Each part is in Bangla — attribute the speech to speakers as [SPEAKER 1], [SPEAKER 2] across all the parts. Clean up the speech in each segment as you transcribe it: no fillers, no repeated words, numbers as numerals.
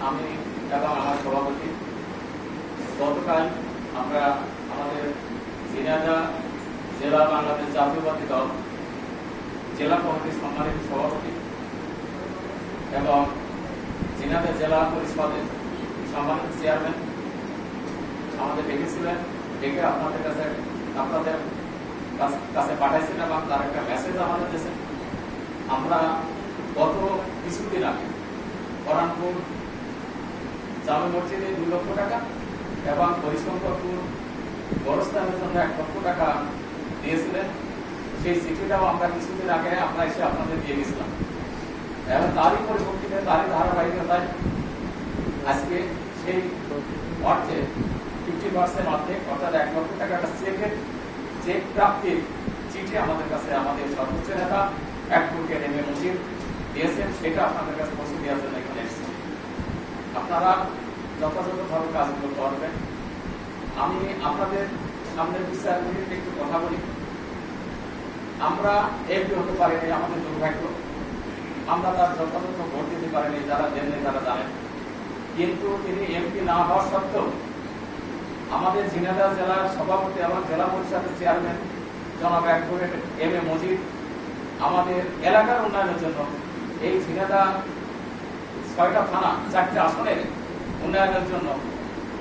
[SPEAKER 1] আমি এবং আমার সভাপতি গতকাল আমরা আমাদের ঝিনাইদহ জেলা বাংলাদেশ জাতীয়তাবাদী দল জেলা কমিটির সম্মানিত সভাপতি এবং ঝিনাইদহ জেলা পরিষদের সম্মানিত চেয়ারম্যান আমাদের ডেকেছিলেন, ডেকে আপনাদের কাছে পাঠাইছেন এবং তার একটা মেসেজ আমাদের দিয়েছেন। আমরা গত কিছুদিন আগে পরানপুর জামে মসজিদে 2 লক্ষ টাকা এবং হরিশঙ্করপুর গোরস্থানের জন্য 1 লক্ষ টাকা দিয়েছিলেন। সেই চিঠিটাও আমরা কিছুদিন আগে আমরা এসে আপনাদের দিয়ে গেছিলাম এবং তারই পরিপ্রেক্ষিতে তারই ধারাবাহিকতায় আজকে সেই অর্থে 50% অর্ধেক অর্থাৎ 1 লক্ষ টাকা চেক প্রাপ্তির চিঠি আমাদের কাছে আমাদের সর্বোচ্চ নেতা অ্যাডভোকেট এম এ মুজিব দিয়েছেন। সেটা আপনাদের কাছে পৌঁছে দেওয়ার জন্য এখানে এসেছি। আপনারা যথাযথভাবে কাজগুলো করবেন। আমি আপনাদের সামনে 2-4 মিনিট একটু কথা বলি। আমরা এমপি হতে পারিনি, আমাদের দুর্ভাগ্য। আমরা তার যথাযথ ভোট দিতে পারিনি, যারা দেননি তারা জানেন। কিন্তু তিনি এমপি না হওয়া সত্ত্বেও আমাদের ঝিনাইদহ জেলার সভাপতি এবং জেলা পরিষদের চেয়ারম্যান জনাব অ্যাডভোকেট এম এ মুজিব আমাদের এলাকার উন্নয়নের জন্য এই ঝিনাইদহ 6টা থানা 4টে আসনের উন্নয়নের জন্য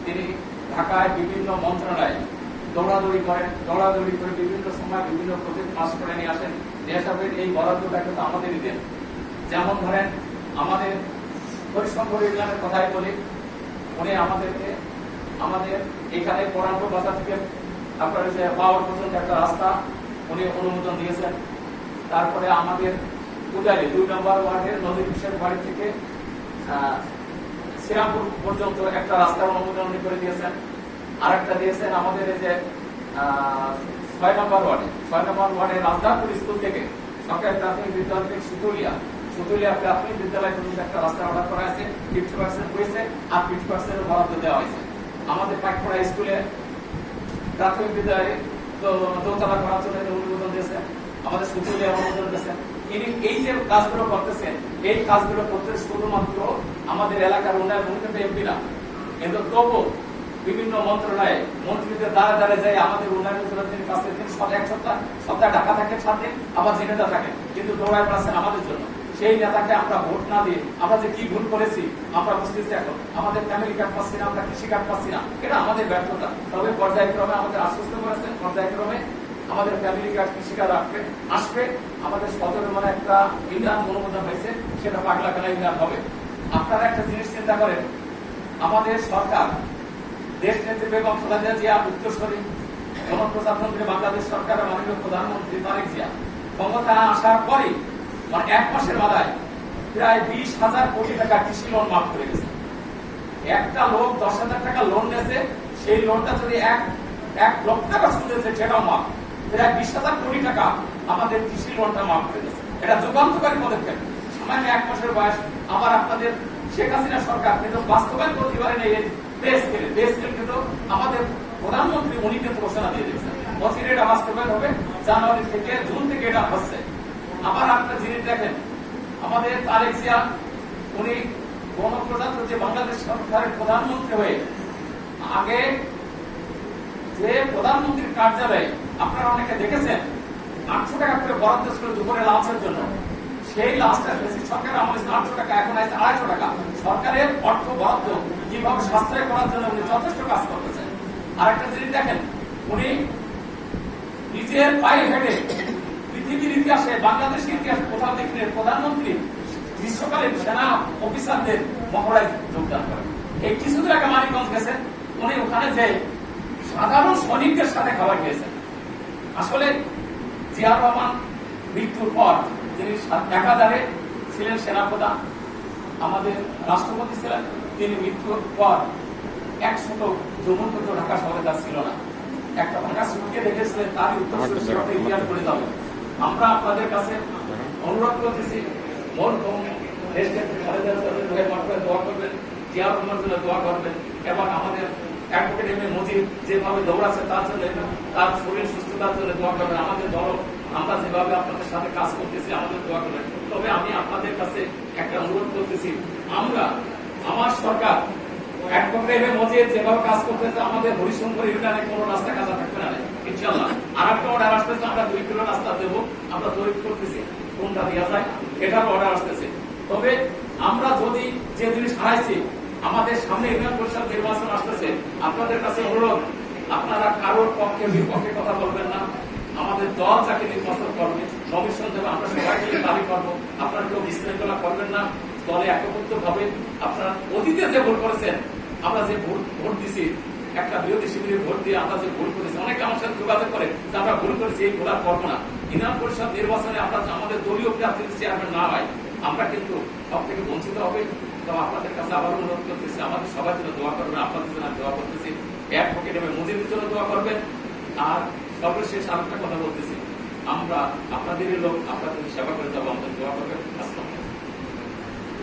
[SPEAKER 1] তিনি ঢাকায় বিভিন্ন মন্ত্রণালয়ে দৌড়াদৌড়ি করে বিভিন্ন সময় বিভিন্ন প্রজেক্ট পাস করে নিয়ে আসেন। যেসবের এই বরাদ্দটাকে তো আমাদেরই দেন। যেমন ধরেন আমাদের হরিশঙ্কর ইউনিয়নের কথাই বলি, উনি আমাদের এখানে পরানপুর বাজার থেকে আপনার যে পাওয়ার পর্যন্ত একটা রাস্তা উনি অনুমোদন দিয়েছেন। তারপরে আমাদের পূজারি 2 নম্বর ওয়ার্ডের নদী বিশ্বের বাড়ি থেকে শ্রীরামপুর পর্যন্ত একটা রাস্তার অনুমোদন উনি করে দিয়েছেন। আরেকটা দিয়েছেন আমাদের এই যে 6 নম্বর ওয়ার্ডের রাজদাপুর স্কুল থেকে সরকারি প্রাথমিক বিদ্যালয় থেকে সুতুলিয়া প্রাথমিক বিদ্যালয় পর্যন্ত একটা রাস্তা অর্ডার করা আছে। 50% হয়েছে আর 50% বরাদ্দ দেওয়া হয়েছে। আমাদের পাটপড়া স্কুলে প্রাথমিক বিদ্যালয়ে দোতলা করার জন্য অনুমোদন দিয়েছেন। আমাদের সুতুলিয়া অনুমোদন দিয়েছেন। তিনি এই যে কাজগুলো করতেছেন, এই কাজগুলো করতে শুধুমাত্র আমাদের এলাকার উন্নয়ন ভূমিকাতে এমপি না, কিন্তু তবু বিভিন্ন মন্ত্রণালয়ে মন্ত্রীদের দ্বারা যায় আমাদের উন্নয়নের জন্য তিনি কাজ করতেন। এক সপ্তাহ ঢাকা থাকেন 7 দিন, আবার ঝিনাইদহ থাকেন, কিন্তু দৌড়ায় বেড়াচ্ছেন আমাদের জন্য। সেই নেতাকে আমরা ভোট না দিয়ে আমরা যে কি ভুল করেছি আমরা বুঝতেছি। এখন আমাদের ফ্যামিলি কার্ড পাচ্ছি না, আমরা কৃষি কার্ড পাচ্ছি না, এটা আমাদের ব্যর্থতা। তবে পর্যায়ক্রমে আমাদের আশ্বস্ত করেছেন, পর্যায়ক্রমে আমাদের ফ্যামিলি কার্ড কৃষি কার্ড আসবে। আমাদের সদরের মানে একটা ইউনিয়ন অনুমোদন হয়েছে, সেটা পাগলাখানা ইউনিয়ন হবে। আপনারা একটা জিনিস চিন্তা করেন, আমাদের সরকার দেশ নেত্রী বেগম খালেদা জিয়া উত্তরসূরি গণপ্রজাতন্ত্রী বাংলাদেশ সরকারের মাননীয় প্রধানমন্ত্রী তারেক জিয়া ক্ষমতা আসার পরে মানে 1 মাসের মাথায় প্রায় 20,000 কোটি টাকা কৃষি লোন মাফ করে গেছে। একটা লোক 10,000 টাকা লোন নিয়েছে, সেই লোনটা যদি 1 লক্ষ টাকা সুদ দিয়েছে সেটাও মাফ। প্রায় 20,000 কোটি টাকা আমাদের কৃষি লোনটা মাফ করে গেছে। এটা যুগান্তকারী পদক্ষেপ। সামান্য 1 মাসের বয়স আবার আপনাদের শেখ হাসিনা সরকার কিন্তু বাস্তবায়ন করতে পারেন। এই দেশ কিন্তু আমাদের প্রধানমন্ত্রী উনি কিন্তু ঘোষণা দিয়ে দিয়েছেন অচিরে এটা বাস্তবায়ন হবে। জানুয়ারি থেকে জুন থেকে এটা হচ্ছে। আবার একটা জিনিস দেখেন, আমাদের তারেক জিয়া উনি গণপ্রজাতন্ত্রী বাংলাদেশ সরকারের প্রধানমন্ত্রী হয়ে আগে যে প্রধানমন্ত্রীর কার্যালয়ে আপনারা অনেকে দেখেছেন 800 টাকা করে বরাদ্দ ছিল দুপুরে লাঞ্চের জন্য। সেই লাঞ্চটা সরকার আমাদের 800 টাকা, এখন আছে 250 টাকা। সরকারের অর্থ বরাদ্দ কিভাবে সাশ্রয় করার জন্য উনি যথেষ্ট কাজ করতেছেন। আরেকটা জিনিস দেখেন, উনি নিজের পায়ে হেঁটে পৃথিবীর ইতিহাসে বাংলাদেশের ইতিহাসে কোথাও দেখলেন প্রধানমন্ত্রী গ্রীষ্মকালীন সেনা অফিসারদের মহড়ায় যোগদান করেন। এই কিছুদিন আগে মানিকগঞ্জ গেছেন, উনি ওখানে যে সাধারণ সৈনিকদের সাথে খাবার খেয়েছেন। আসলে জিয়া রহমান মৃত্যুর পর তিনি 1000-এ ছিলেন সেনাপ্রধান, আমাদের রাষ্ট্রপতি ছিলেন। তিনি মৃত্যুর পর 100 জমন্ত ঢাকা শহরে তার ছিল না। একটা ভাঙা সুটকে দেখেছিলেন, তারই উত্তরসূরি ইতিহাস করে যাবে। আমরা আপনাদের কাছে অনুরোধ করতেছি, দেশ নেত্রী খালেদা জিয়ার দোয়া করবেন, জিয়া রহমানের জন্য দোয়া করবেন এবং আমাদের অ্যাডভোকেট এম এ মুজিব যেভাবে দৌড়াচ্ছে তার জন্য, তার শরীর সুস্থতার জন্য দোয়া করবেন। আমাদের দল আমরা যেভাবে আপনাদের সাথে কাজ করতেছি আমাদের দোয়া করবেন। তবে আমি আপনাদের কাছে একটা অনুরোধ করতেছি, আমরা আমার সরকার অ্যাডভোকেট মজিদ যেভাবে কাজ করতেছে, আমাদের হরিশঙ্কর ইউনিয়নে কোনো রাস্তা কাজা থাকবে না ইনশাআল্লাহ। আর একটা অর্ডার আসতেছে, আমরা 2 কিলো রাস্তা দেবো, আমরা জরিপ করতেছি কোনটা দেওয়া যায়, এটার অর্ডার আসতেছে। তবে আমরা যদি যে জিনিস হারাইছি, আমাদের সামনে ইউনিয়ন পরিষদ নির্বাচন আসতেছে, আপনাদের কাছে অনুরোধ, আপনারা কারোর পক্ষে বিপক্ষে কথা বলবেন না। আমাদের দল যাকে নির্বাচন করবে, নমিশন দেবে, আমরা সবাই মিলে দাবি করবো, আপনারা কেউ বিশৃঙ্খলা করবেন না, দলে একত্রিত ভাবে। আপনারা অতীতে যে ভুল করেছেন, আমরা যে ভোট দিছি, একটা বিরোধী শিবিরের ভোট দিয়ে আমরা যে ভুল করেছি, অনেকে আমার সাথে যোগাযোগ করে যে আমরা ভুল করেছি, এই ভুল আর করবো না। ইউনিয়ন পরিষদ নির্বাচনে আমরা আমাদের দলীয় প্রার্থী চেয়ারম্যান না হয়, আমরা কিন্তু সব থেকে বঞ্চিত হবে। তো আপনাদের কাছে আবার অনুরোধ করতেছি, আমাদের সবার জন্য দোয়া করবেন, আপনাদের জন্য দোয়া করতেছি, অ্যাডভোকেট এবং মুজিবের জন্য দোয়া করবেন। আর সর্বশেষ আরেকটা কথা বলতেছি, আমরা আপনাদেরই লোক, আপনাদের সেবা করে যাবো।